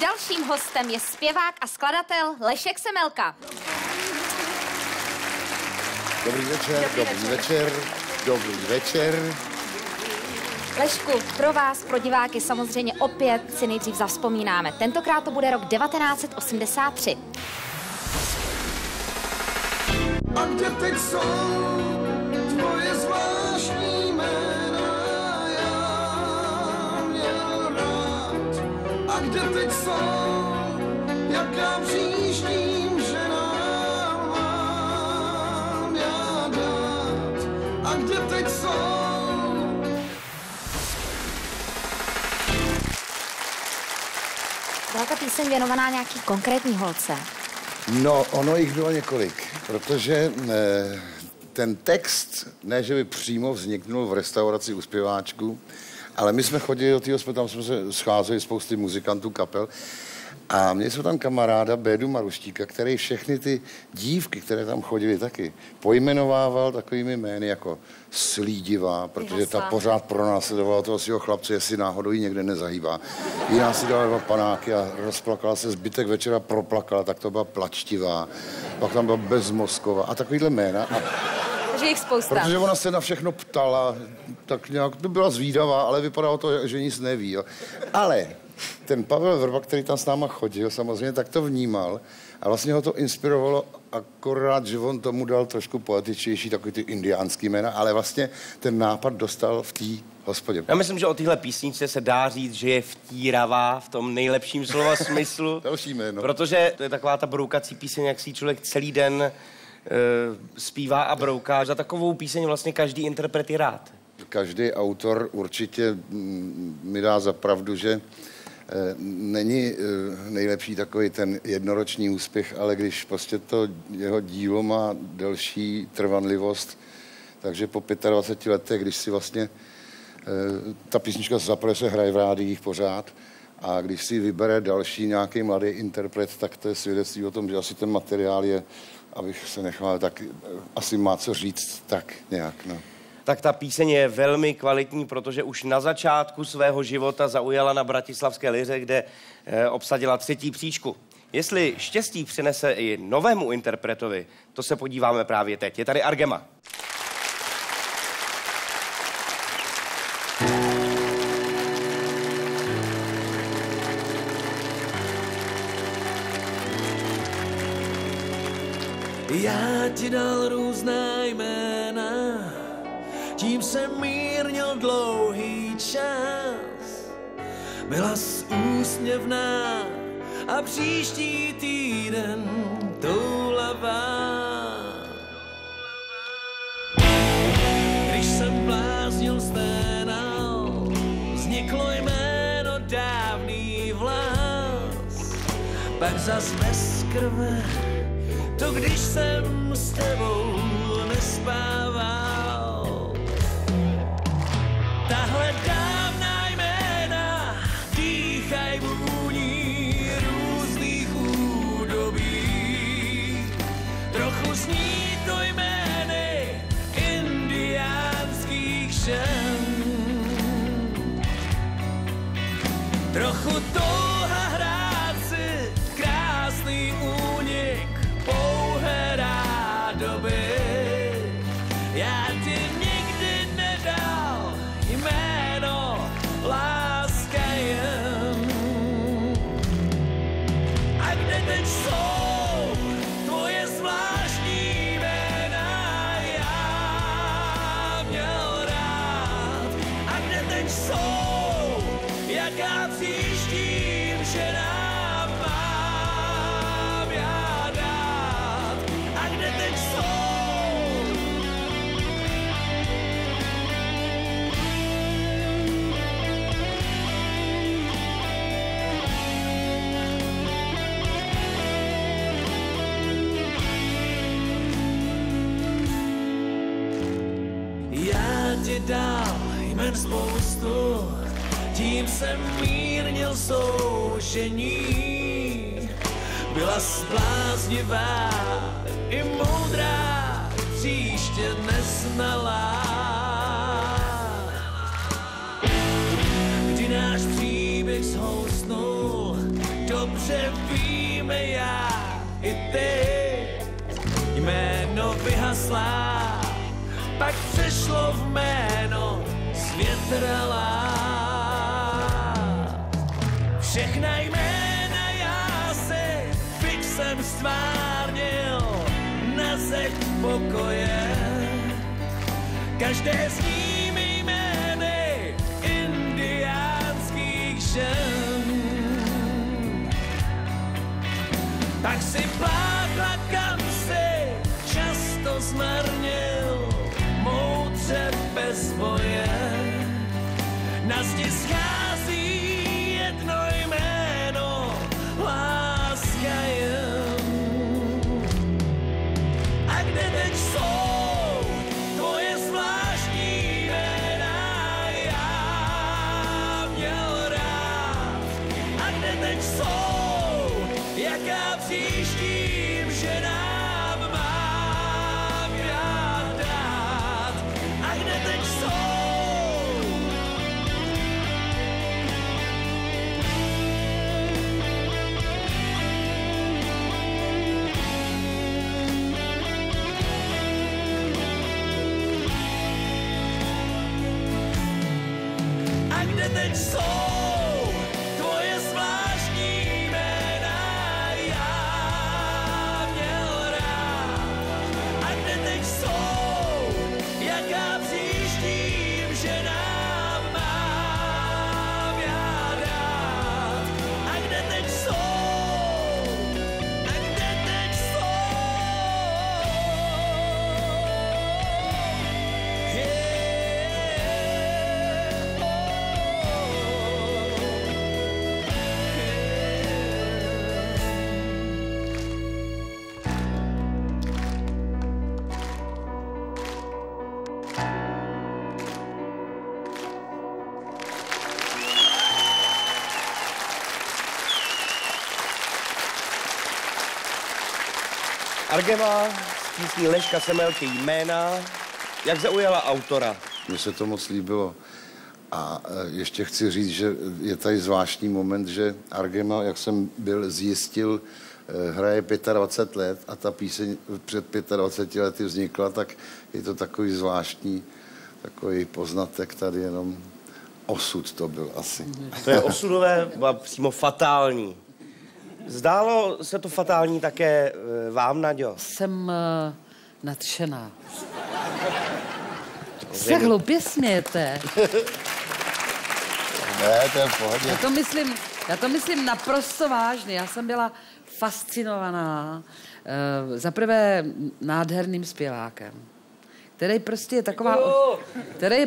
dalším hostem je zpěvák a skladatel Lešek Semelka. Dobrý večer, dobrý večer, dobrý večer. Lešku, pro vás, pro diváky samozřejmě opět si nejdřív zavzpomínáme. Tentokrát to bude rok 1983. A kde teď jsou tvoje zvláštní jména, já měl rád. A kde teď jsou, jaká příštím ženám mám já dát. A kde teď jsou. Byla ta píseň věnovaná nějaký konkrétní holce? No, ono jich bylo několik, protože ten text, ne, že by přímo vzniknul v restauraci u zpěváčku, ale my jsme chodili do té hospody, tam jsme se scházeli spousty muzikantů, kapel a měli jsme tam kamaráda Bédu Maruštíka, který všechny ty dívky, které tam chodily taky, pojmenovával takovými jmény jako Slídivá, protože ta pořád pronásledovala toho svého chlapce, jestli náhodou ji někde nezahýbá. Jiná si dala 2 panáky a rozplakala se, zbytek večera proplakala, tak to byla Plačtivá, pak tam byla Bezmozková a takovýhle jména. Takže jich spousta. Protože ona se na všechno ptala, tak nějak, to byla zvídavá, ale vypadalo to, že nic neví. Jo. Ale ten Pavel Vrba, který tam s náma chodil, samozřejmě tak to vnímal a vlastně ho to inspirovalo, akorát, že on tomu dal trošku poetičtější, takový ty indiánský jména, ale vlastně ten nápad dostal v té hospodě. Já myslím, že o téhle písničce se dá říct, že je vtíravá v tom nejlepším slova smyslu. Další jméno. Protože to je taková ta broukací píseň, jak si člověk celý den zpívá a brouká. Za takovou píseň vlastně každý interpret je rád. Každý autor určitě mi dá za pravdu, že není nejlepší takový ten jednoroční úspěch, ale když prostě to jeho dílo má delší trvanlivost, takže po 25 letech, když si vlastně ta písnička zaprvé se hraje v rádiích pořád a když si vybere další nějaký mladý interpret, tak to je svědectví o tom, že asi ten materiál je, abych se nechal, tak asi má co říct tak nějak, no. Tak ta píseň je velmi kvalitní, protože už na začátku svého života zaujala na bratislavské Liře, kde obsadila 3. příčku. Jestli štěstí přinese i novému interpretovi, to se podíváme právě teď. Je tady Argema. Já ti dal různá jména, tím jsem mírnil dlouhý čas. Byla jsi úsměvná a příští týden toulavá. Když jsem bláznil sténal, vzniklo jméno dávný vlas. Pak zas bez krve, to když jsem s tebou nespával. Tahle dávná jména dýchaj vůní různých údobí. Trochu sní to jmény indiánských žen. Trochu touha hrát si krásný únik pouhé rádoby. Já ti nikdy nedal jméno láska jen. A kde teď jsou tvoje zvláštní jména, já měl rád. A kde teď jsou, jaká příštím ženám mám já dát. A kde teď jsou. Já ti dal jmen spoustu, tím jsem mírnil soužení. Byla zbláznivá i moudrá, příště neznalá. Kdy náš příběh zhousnul do dobře víme já i ty. Jméno vyhaslá, pak přešlo v jméno zvětralá. Všechna jména já si fixem stvárnil na zeď pokoje. Každé s nimi jmény indiánských žen. Tak si pláchla, kam si často zmarnil, moudře bez boje. Na zdi schází jedno jméno, láska jen. A kde teď jsou tvoje zvláštní jména, já měl rád. A kde teď jsou, jaká příštím ženám mám já dát. A kde teď jsou? A kde teď jsou tvoje zvláštní jména, já měl rád. A kde teď jsou, jaká příštím ženám mám já dát. A kde teď jsou? A kde teď jsou? Argema z písní Leška Semelky Jména. Jak zaujala autora? Mně se to moc líbilo. A ještě chci říct, že je tady zvláštní moment, že Argema, jak jsem byl zjistil, hraje 25 let a ta píseň před 25 lety vznikla, tak je to takový zvláštní, takový poznatek tady jenom. Osud to byl asi. To je osudové a přímo fatální. Zdálo se to fatální také vám, Naďo? Jsem nadšená. Se hloupě smějete. Ne, to je v pohodě. Já to myslím naprosto vážně. Já jsem byla fascinovaná zaprvé nádherným zpěvákem, který je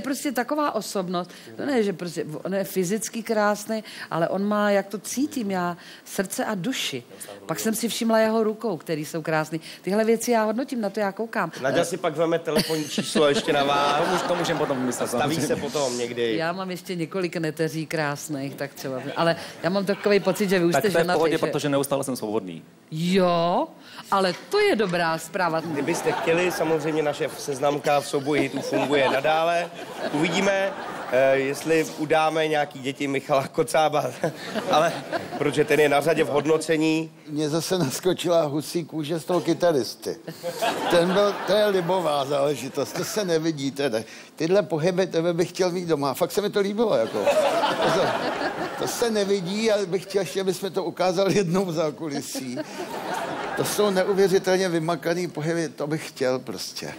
prostě taková osobnost. To ne, že prostě on je fyzicky krásný, ale on má, jak to cítím já, srdce a duši. Pak jsem si všimla jeho rukou, který jsou krásný. Tyhle věci já hodnotím, na to já koukám. Naďa si pak veme telefonní číslo ještě na vás. To můžeme potom vymyslet. Staví se potom někdy. Já mám ještě několik neteří krásných, tak třeba. Ale já mám takový pocit, že vy už jste Tak to je v ženatý, pohodě, že... protože neustále jsem svobodný. Jo, ale to je dobrá zpráva. Kdybyste chtěli, samozřejmě naše seznamka v souboji hitů funguje nadále. Uvidíme, jestli udáme nějaký děti Michala Kocába, ale protože ten je na řadě v hodnocení. Mně zase naskočila husí kůže z toho kytaristy. To je libová záležitost, to se nevidí teda. Tyhle pohyby tebe bych chtěl mít doma. Fakt se mi to líbilo, jako. To se nevidí, ale bych chtěl ještě, abychom to ukázali jednou v zákulisí. To jsou neuvěřitelně vymakaný pohyby, to bych chtěl prostě.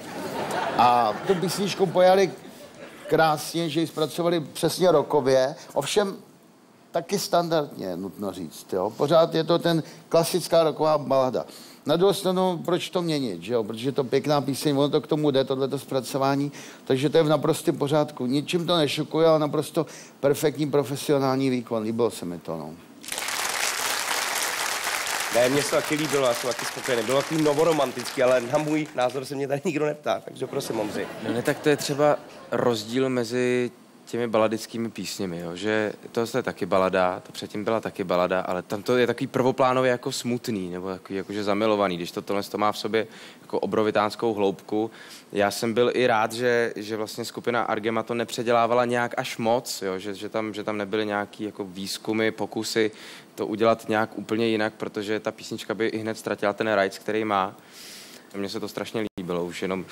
A tu písničku pojali krásně, že ji zpracovali přesně rokově, ovšem taky standardně, nutno říct, jo. Pořád je to ten klasická rocková balada. Na druhou stranu, proč to měnit, že jo? Protože to pěkná píseň, ono to k tomu jde, tohleto zpracování, takže to je v naprostém pořádku. Ničím to nešokuje, ale naprosto perfektní profesionální výkon. Líbilo se mi to, no. Ne, mně se to taky líbilo, já jsem taky spokojený. Bylo takový novoromantický, ale na můj názor se mě tady nikdo neptá, takže prosím, Ondřej. No ne, tak to je třeba rozdíl mezi těmi baladickými písněmi, jo? Že to je taky balada, to předtím byla taky balada, ale tam to je takový prvoplánově jako smutný, nebo takový jakože zamilovaný, když tohle to má v sobě jako obrovitánskou hloubku. Já jsem byl i rád, že vlastně skupina Argema to nepředělávala nějak až moc, jo? Že tam nebyly nějaký jako výzkumy, pokusy to udělat nějak úplně jinak, protože ta písnička by i hned ztratila ten rights, který má. Mně se to strašně líbilo, už jenom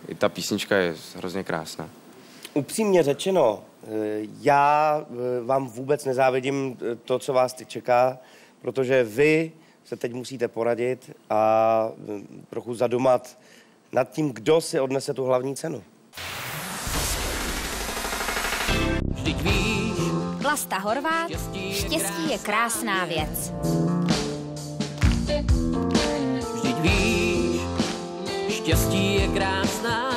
i ta písnička je hrozně krásná. Upřímně řečeno, já vám vůbec nezávidím to, co vás teď čeká, protože vy se teď musíte poradit a trochu zadumat nad tím, kdo si odnese tu hlavní cenu. Vždyť víš, Vlasta Horvát, štěstí je krásná věc. vždyť víš, štěstí je krásná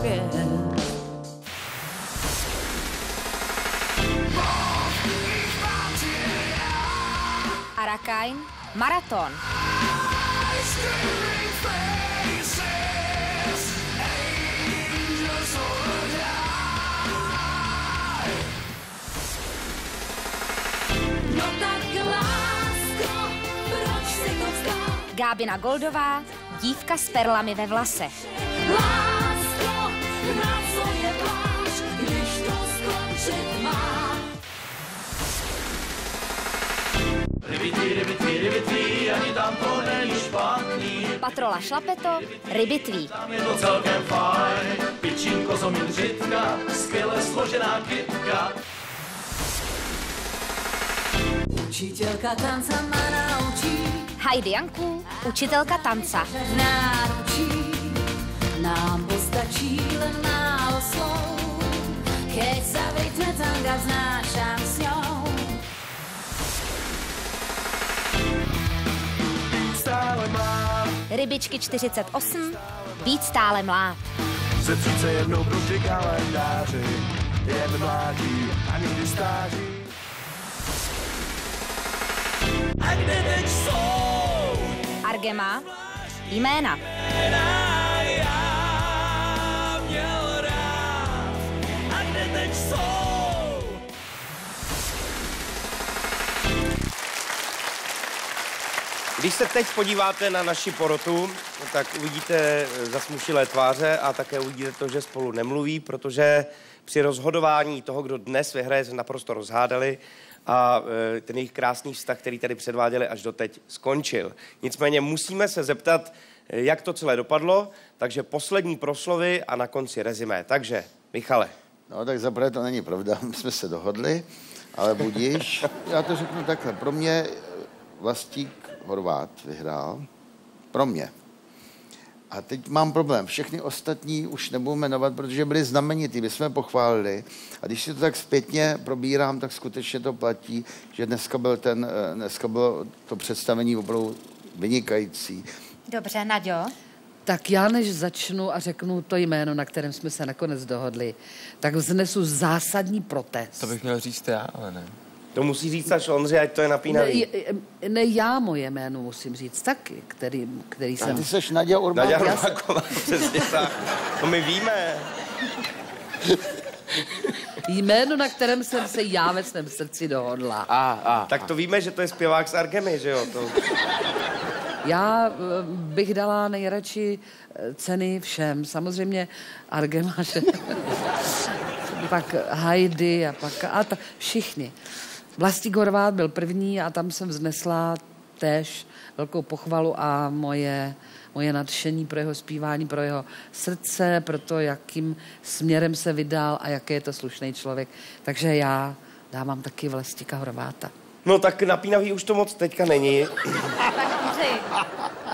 věc. Arakain, maraton. No tak lásko, proč si to vzdal? Gábina Goldová, dívka s perlami ve vlasech. Lásko, na co je pláč, když to skončit má? Rybitví, ani tam to není špatný. Patrola Šlapeto, Rybitví. Tam je to celkem fajn. Pičinko, zomindřitka, skvěle složená kytka. Učitelka tanca má naučí, Heidi Janků, učitelka tanca. náručí, nám postačí len málo slov, keď sa v rytme tanga vznášam s ňou. Stále mám Rybičky 48, být stále mlád. se 31 proti kalendáři. Jen mládí a nikdy stáří. A kde teď jsou? Argema, jména. Já měl rád. A kde teď jsou? Když se teď podíváte na naši porotu, tak uvidíte zasmušilé tváře a také uvidíte to, že spolu nemluví, protože při rozhodování toho, kdo dnes vyhraje, se naprosto rozhádali a ten jejich krásný vztah, který tady předváděli až doteď, skončil. Nicméně musíme se zeptat, jak to celé dopadlo, takže poslední proslovy a na konci rezimé. Takže, Michale. No tak zaprvé to není pravda, my jsme se dohodli, ale budíš. Já to řeknu takhle, pro mě Vlastík Horvát vyhrál, pro mě. A teď mám problém, všechny ostatní už nebudu jmenovat, protože byli znamenitý, my jsme pochválili. A když si to tak zpětně probírám, tak skutečně to platí, že dneska bylo to představení opravdu vynikající. Dobře, Naďo. Tak já než začnu a řeknu to jméno, na kterém jsme se nakonec dohodli, tak vznesu zásadní protest. To bych měl říct já, ale ne. To musí říct až Ondřej, ať to je napínavý. Ne, já moje jméno musím říct taky, který A jsem... ty seš Naďa Urbán. Naďa Horváková, přesně tak. To my víme. Jméno, na kterém jsem se já ve svém srdci dohodla. Tak to víme, že to je zpěvák z Argemy, že jo? To... Já bych dala nejradši ceny všem. Samozřejmě Argema, že... pak Heidi a pak všichni. Vlastík Horvát byl první a tam jsem vznesla též velkou pochvalu a moje nadšení pro jeho zpívání, pro jeho srdce, pro to, jakým směrem se vydal a jaký je to slušný člověk. Takže já dávám taky Vlastíka Horváta. No tak napínavý už to moc teďka není.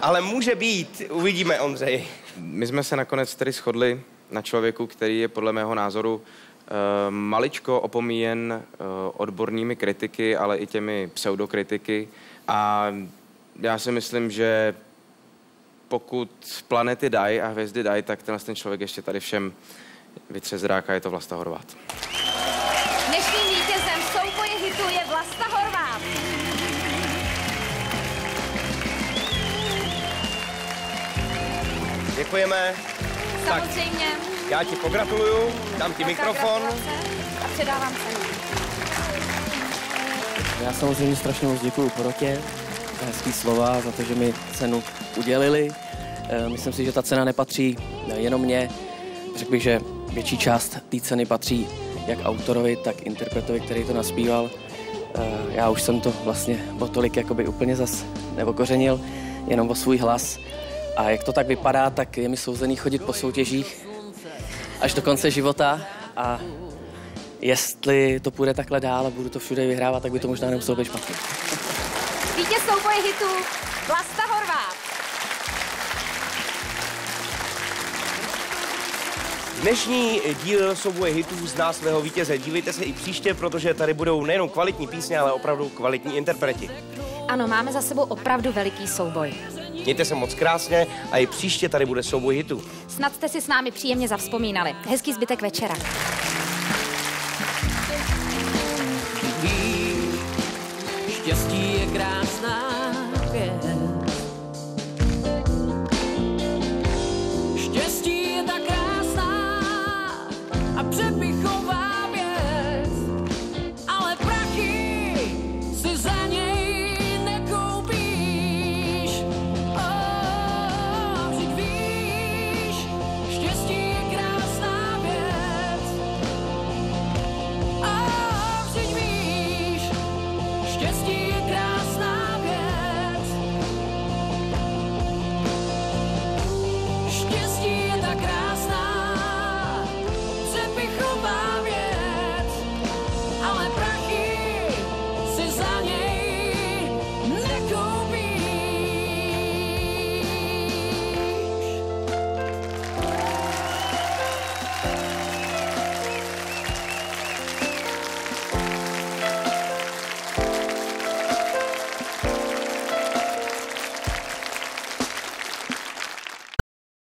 Ale může být, uvidíme, Ondřej. My jsme se nakonec tedy shodli na člověku, který je podle mého názoru maličko opomíjen odbornými kritiky, ale i těmi pseudokritiky. A já si myslím, že pokud planety dají a hvězdy dají, tak ten člověk ještě tady všem vytře zráka, je to Vlasta Horvát. Dnešním vítězem souboje hitu je Vlasta Horvát. Děkujeme. Samozřejmě. Já ti pogratuluju, dám ti mikrofon. A předávám se. Já samozřejmě strašně moc děkuju porotě za hezký slova, za to, že mi cenu udělili. Myslím si, že ta cena nepatří jenom mně. Řekl bych, že větší část té ceny patří jak autorovi, tak interpretovi, který to naspíval. Já už jsem to vlastně o tolik jakoby úplně zas neokořenil, jenom o svůj hlas. A jak to tak vypadá, tak je mi souzený chodit po soutěžích až do konce života a jestli to půjde takhle dál a budu to všude vyhrávat, tak by to možná nemuselo být špatně. Vítěz souboje hitů Vlasta Horváth. Dnešní díl souboje hitů zná svého vítěze. Dívejte se i příště, protože tady budou nejenom kvalitní písně, ale opravdu kvalitní interpreti. Ano, máme za sebou opravdu veliký souboj. Mějte se moc krásně a i příště tady bude souboj hitů. Snad jste si s námi příjemně zavzpomínali. Hezký zbytek večera. Štěstí je krásná věc. Štěstí je tak krásná a přepichová věc, ale prachy si za něj nekoupíš. Vždyť víš, štěstí je krásná věc. Vždyť víš, štěstí